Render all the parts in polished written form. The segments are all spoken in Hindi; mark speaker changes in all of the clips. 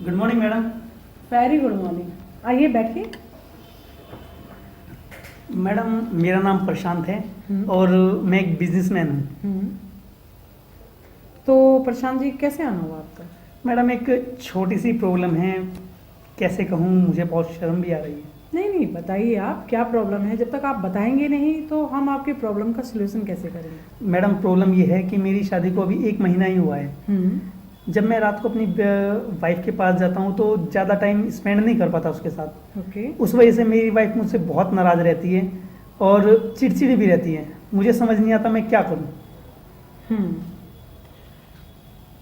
Speaker 1: Good morning madam.
Speaker 2: Very good morning. आइए बैठिए।
Speaker 1: मैडम मेरा नाम प्रशांत है और मैं एक बिजनेसमैन हूँ।
Speaker 2: तो प्रशांत जी कैसे आना हुआ आपका?
Speaker 1: मैडम एक छोटी सी प्रॉब्लम है, कैसे कहूँ, मुझे बहुत शर्म भी आ रही है।
Speaker 2: नहीं नहीं, बताइए आप क्या प्रॉब्लम है। जब तक आप बताएंगे नहीं तो हम आपकी प्रॉब्लम का सलूशन कैसे करेंगे?
Speaker 1: मैडम प्रॉब्लम ये है कि मेरी शादी को अभी 1 महीना ही हुआ है। जब मैं रात को अपनी वाइफ के पास जाता हूँ तो ज़्यादा टाइम स्पेंड नहीं कर पाता उसके साथ।
Speaker 2: ओके।
Speaker 1: उस वजह से मेरी वाइफ मुझसे बहुत नाराज़ रहती है और चिड़चिड़ी भी रहती है। मुझे समझ नहीं आता मैं क्या करूँ।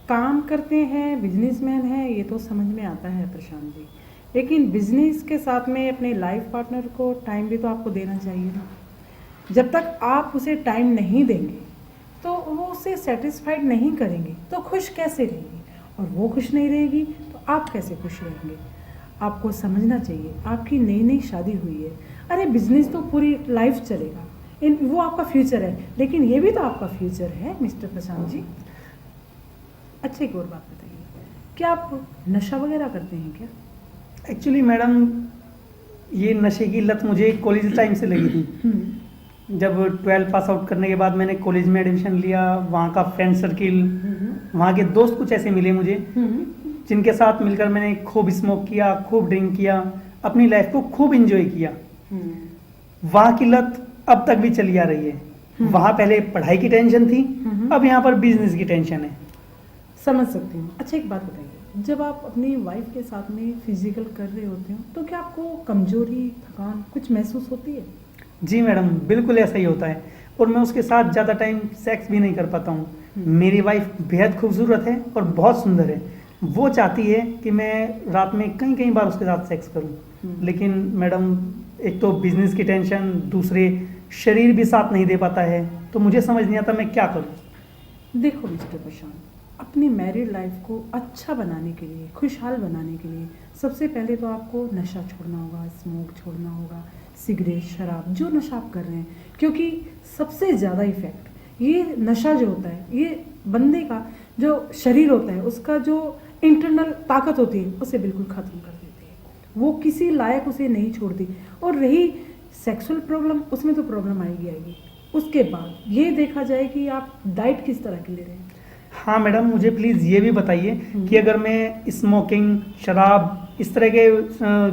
Speaker 2: काम करते हैं, बिजनेसमैन हैं, ये तो समझ में आता है प्रशांत जी, लेकिन बिजनेस के साथ में अपने लाइफ पार्टनर को टाइम भी तो आपको देना चाहिए ना। जब तक आप उसे टाइम नहीं देंगे तो वो उसे सेटिस्फाइड नहीं करेंगे तो खुश कैसे रहेगी, और वो खुश नहीं रहेगी तो आप कैसे खुश रहेंगे। आपको समझना चाहिए आपकी नई नई शादी हुई है। अरे बिजनेस तो पूरी लाइफ चलेगा, वो आपका फ्यूचर है, लेकिन ये भी तो आपका फ्यूचर है मिस्टर प्रशांत जी। अच्छा एक और बात बताइए, क्या आप नशा वगैरह करते हैं क्या?
Speaker 1: एक्चुअली मैडम ये नशे की लत मुझे कॉलेज टाइम से लगी थी। जब 12 पास आउट करने के बाद मैंने कॉलेज में एडमिशन लिया, वहाँ का फ्रेंड सर्किल, वहाँ के दोस्त कुछ ऐसे मिले मुझे जिनके साथ मिलकर मैंने खूब स्मोक किया, खूब ड्रिंक किया, अपनी लाइफ को खूब एंजॉय किया। वहाँ की लत अब तक भी चली आ रही है। वहाँ पहले पढ़ाई की टेंशन थी, अब यहाँ पर बिजनेस की टेंशन है।
Speaker 2: समझ सकती हूँ। अच्छा एक बात बताइए, जब आप अपनी वाइफ के साथ में फिजिकल कर रहे होते हो तो क्या आपको कमजोरी, थकान कुछ महसूस होती है?
Speaker 1: जी मैडम बिल्कुल ऐसा ही होता है, और मैं उसके साथ ज़्यादा टाइम सेक्स भी नहीं कर पाता हूँ। मेरी वाइफ बेहद खूबसूरत है और बहुत सुंदर है। वो चाहती है कि मैं रात में कई कई बार उसके साथ सेक्स करूँ, लेकिन मैडम एक तो बिजनेस की टेंशन, दूसरे शरीर भी साथ नहीं दे पाता है, तो मुझे समझ नहीं आता मैं क्या करूँ।
Speaker 2: देखो मिस्टर प्रशांत, अपनी मैरिड लाइफ को अच्छा बनाने के लिए, खुशहाल बनाने के लिए सबसे पहले तो आपको नशा छोड़ना होगा, स्मोक छोड़ना होगा, सिगरेट, शराब, जो नशा आप कर रहे हैं, क्योंकि सबसे ज़्यादा इफ़ेक्ट ये नशा जो होता है, ये बंदे का जो शरीर होता है, उसका जो इंटरनल ताकत होती है उसे बिल्कुल ख़त्म कर देती है। वो किसी लायक उसे नहीं छोड़ती। और रही सेक्सुअल प्रॉब्लम, उसमें तो प्रॉब्लम आएगी। उसके बाद ये देखा जाए कि आप डाइट किस तरह की ले रहे हैं।
Speaker 1: हाँ मैडम, मुझे प्लीज़ ये भी बताइए कि अगर मैं स्मोकिंग, शराब, इस तरह के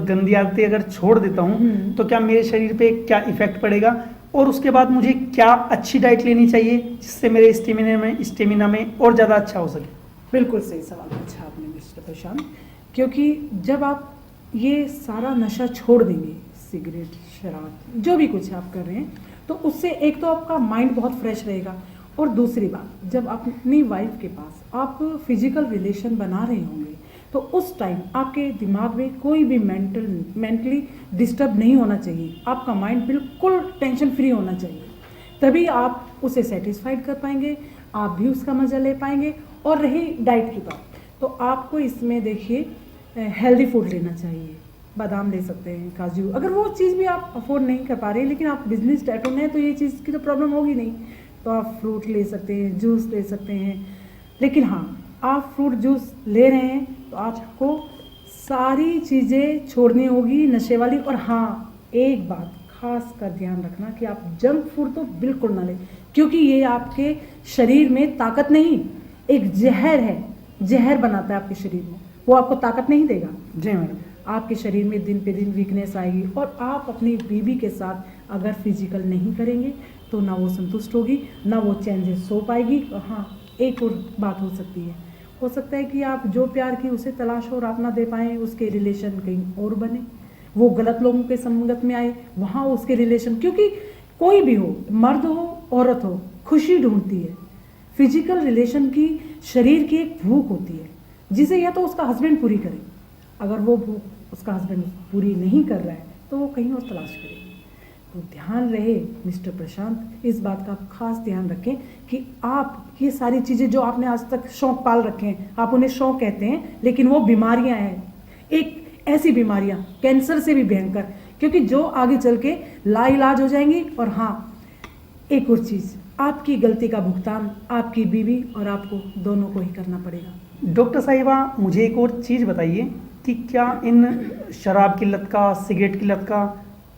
Speaker 1: गंदी आदतें अगर छोड़ देता हूँ तो क्या मेरे शरीर पे क्या इफेक्ट पड़ेगा, और उसके बाद मुझे क्या अच्छी डाइट लेनी चाहिए जिससे मेरे स्टेमिना में और ज़्यादा अच्छा हो सके।
Speaker 2: बिल्कुल सही सवाल पूछा आपने मिस्टर प्रशांत, क्योंकि जब आप ये सारा नशा छोड़ देंगे, सिगरेट, शराब, जो भी कुछ आप कर रहे हैं, तो उससे एक तो आपका माइंड बहुत फ्रेश रहेगा, और दूसरी बात, जब आप अपनी वाइफ के पास आप फिजिकल रिलेशन बना रहे होंगे तो उस टाइम आपके दिमाग में कोई भी मेंटली डिस्टर्ब नहीं होना चाहिए। आपका माइंड बिल्कुल टेंशन फ्री होना चाहिए, तभी आप उसे सेटिस्फाइड कर पाएंगे, आप भी उसका मज़ा ले पाएंगे। और रही डाइट की बात, तो आपको इसमें देखिए हेल्दी फूड लेना चाहिए। बादाम ले सकते हैं, काजू, अगर वो चीज़ भी आप अफोर्ड नहीं कर पा रहे हैं, लेकिन आप बिजनेस टाइटो में हैं तो ये चीज़ की तो प्रॉब्लम होगी नहीं, तो आप फ्रूट ले सकते हैं, जूस ले सकते हैं। लेकिन हाँ, आप फ्रूट जूस ले रहे हैं तो आपको सारी चीज़ें छोड़नी होगी नशे वाली। और हाँ, एक बात खास कर ध्यान रखना कि आप जंक फूड तो बिल्कुल ना लें, क्योंकि ये आपके शरीर में ताकत नहीं, एक जहर है, जहर बनाता है आपके शरीर में, वो आपको ताकत नहीं देगा।
Speaker 1: जी मैडम।
Speaker 2: आपके शरीर में दिन पे दिन वीकनेस आएगी, और आप अपनी बीवी के साथ अगर फिजिकल नहीं करेंगे तो ना वो संतुष्ट होगी, ना वो चैन से सो पाएगी। और हाँ, एक और बात हो सकती है, हो सकता है कि आप जो प्यार की उसे तलाश और आप ना दे पाएँ, उसके रिलेशन कहीं और बने, वो गलत लोगों के संगत में आए, वहाँ उसके रिलेशन, क्योंकि कोई भी हो, मर्द हो औरत हो, खुशी ढूंढती है। फिजिकल रिलेशन की शरीर की एक भूख होती है जिसे या तो उसका हस्बैंड पूरी करे, अगर वो भूख उसका हस्बैंड पूरी नहीं कर रहा है तो वो कहीं और तलाश करेगी। तो ध्यान रहे मिस्टर प्रशांत, इस बात का खास ध्यान रखें कि आप ये सारी चीज़ें जो आपने आज तक शौक पाल रखे हैं, आप उन्हें शौक कहते हैं, लेकिन वो बीमारियां हैं, एक ऐसी बीमारियां कैंसर से भी भयंकर, क्योंकि जो आगे चल के लाइलाज हो जाएंगी। और हाँ, एक और चीज़, आपकी गलती का भुगतान आपकी बीवी और आपको दोनों को ही करना पड़ेगा।
Speaker 1: डॉक्टर साहिबा, मुझे एक और चीज़ बताइए कि क्या इन शराब की लत का, सिगरेट की लत का,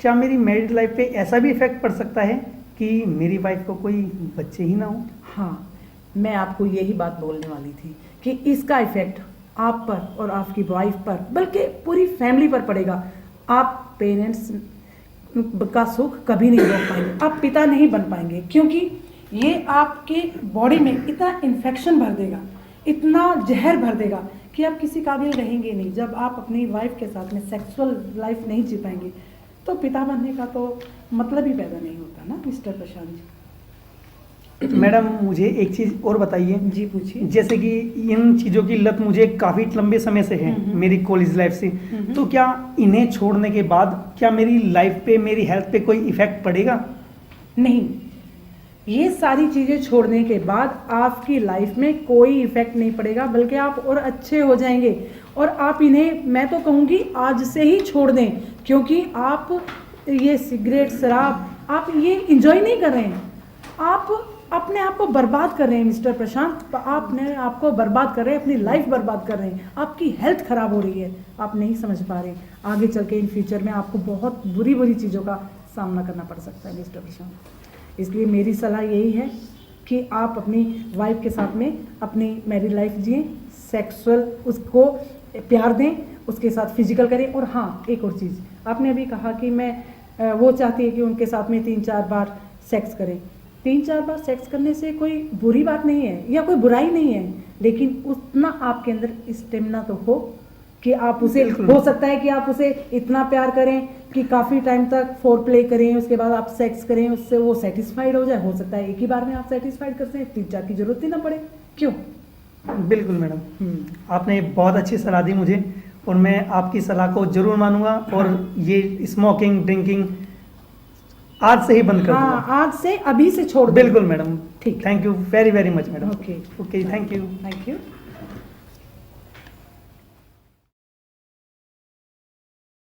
Speaker 1: क्या मेरी मैरिड लाइफ पे ऐसा भी इफेक्ट पड़ सकता है कि मेरी वाइफ को कोई बच्चे ही ना हो?
Speaker 2: हाँ, मैं आपको यही बात बोलने वाली थी कि इसका इफेक्ट आप पर और आपकी वाइफ पर, बल्कि पूरी फैमिली पर पड़ेगा। आप पेरेंट्स का सुख कभी नहीं रोक पाएंगे, आप पिता नहीं बन पाएंगे, क्योंकि ये आपके बॉडी में इतना इन्फेक्शन भर देगा, इतना जहर भर देगा कि आप किसी काबिल रहेंगे नहीं। जब आप अपनी वाइफ के साथ में सेक्सुअल लाइफ नहीं जी पाएंगे तो पिता बनने का तो मतलब ही पैदा नहीं होता ना मिस्टर प्रशांत जी।
Speaker 1: मैडम, मुझे एक चीज़ और बताइए।
Speaker 2: जी पूछिए।
Speaker 1: जैसे कि इन चीज़ों की लत मुझे काफ़ी लंबे समय से है, मेरी कॉलेज लाइफ से, तो क्या इन्हें छोड़ने के बाद क्या मेरी लाइफ पे, मेरी हेल्थ पे कोई इफेक्ट पड़ेगा?
Speaker 2: नहीं, ये सारी चीज़ें छोड़ने के बाद आपकी लाइफ में कोई इफेक्ट नहीं पड़ेगा, बल्कि आप और अच्छे हो जाएंगे। और आप इन्हें, मैं तो कहूँगी आज से ही छोड़ दें, क्योंकि आप ये सिगरेट, शराब, आप ये इंजॉय नहीं कर रहे हैं, आप अपने आप को बर्बाद कर रहे हैं मिस्टर प्रशांत। आपने आपको बर्बाद कर रहे हैं, अपनी लाइफ बर्बाद कर रहे हैं, आपकी हेल्थ खराब हो रही है, आप नहीं समझ पा रहे। आगे चल के इन फ्यूचर में आपको बहुत बुरी बुरी चीज़ों का सामना करना पड़ सकता है मिस्टर प्रशांत। इसलिए मेरी सलाह यही है कि आप अपनी वाइफ के साथ में अपनी मैरिड लाइफ जिए, सेक्सुअल उसको प्यार दें, उसके साथ फिजिकल करें। और हाँ, एक और चीज़, आपने अभी कहा कि मैं वो चाहती है कि उनके साथ में 3-4 बार सेक्स करें। 3-4 बार सेक्स करने से कोई बुरी बात नहीं है या कोई बुराई नहीं है, लेकिन उतना आपके अंदर स्टेमिना तो हो कि आप उसे, हो सकता है कि आप उसे इतना प्यार करें कि काफ़ी टाइम तक फोर प्ले करें, उसके बाद आप सेक्स करें, उससे वो सेटिस्फाइड हो जाए। हो सकता है एक ही बार में आप सेटिस्फाइड करते हैं, 3-4 की जरूरत ही ना पड़े। क्यों?
Speaker 1: बिल्कुल मैडम, आपने बहुत अच्छी सलाह दी मुझे, और मैं आपकी सलाह को जरूर मानूंगा। और ये स्मोकिंग, ड्रिंकिंग आज से ही बंद कर दूंगा।
Speaker 2: आज से, अभी से छोड़ दो।
Speaker 1: बिल्कुल मैडम,
Speaker 2: ठीक।
Speaker 1: Thank you very very much madam.
Speaker 2: Okay
Speaker 1: okay, thank you.
Speaker 2: Thank you.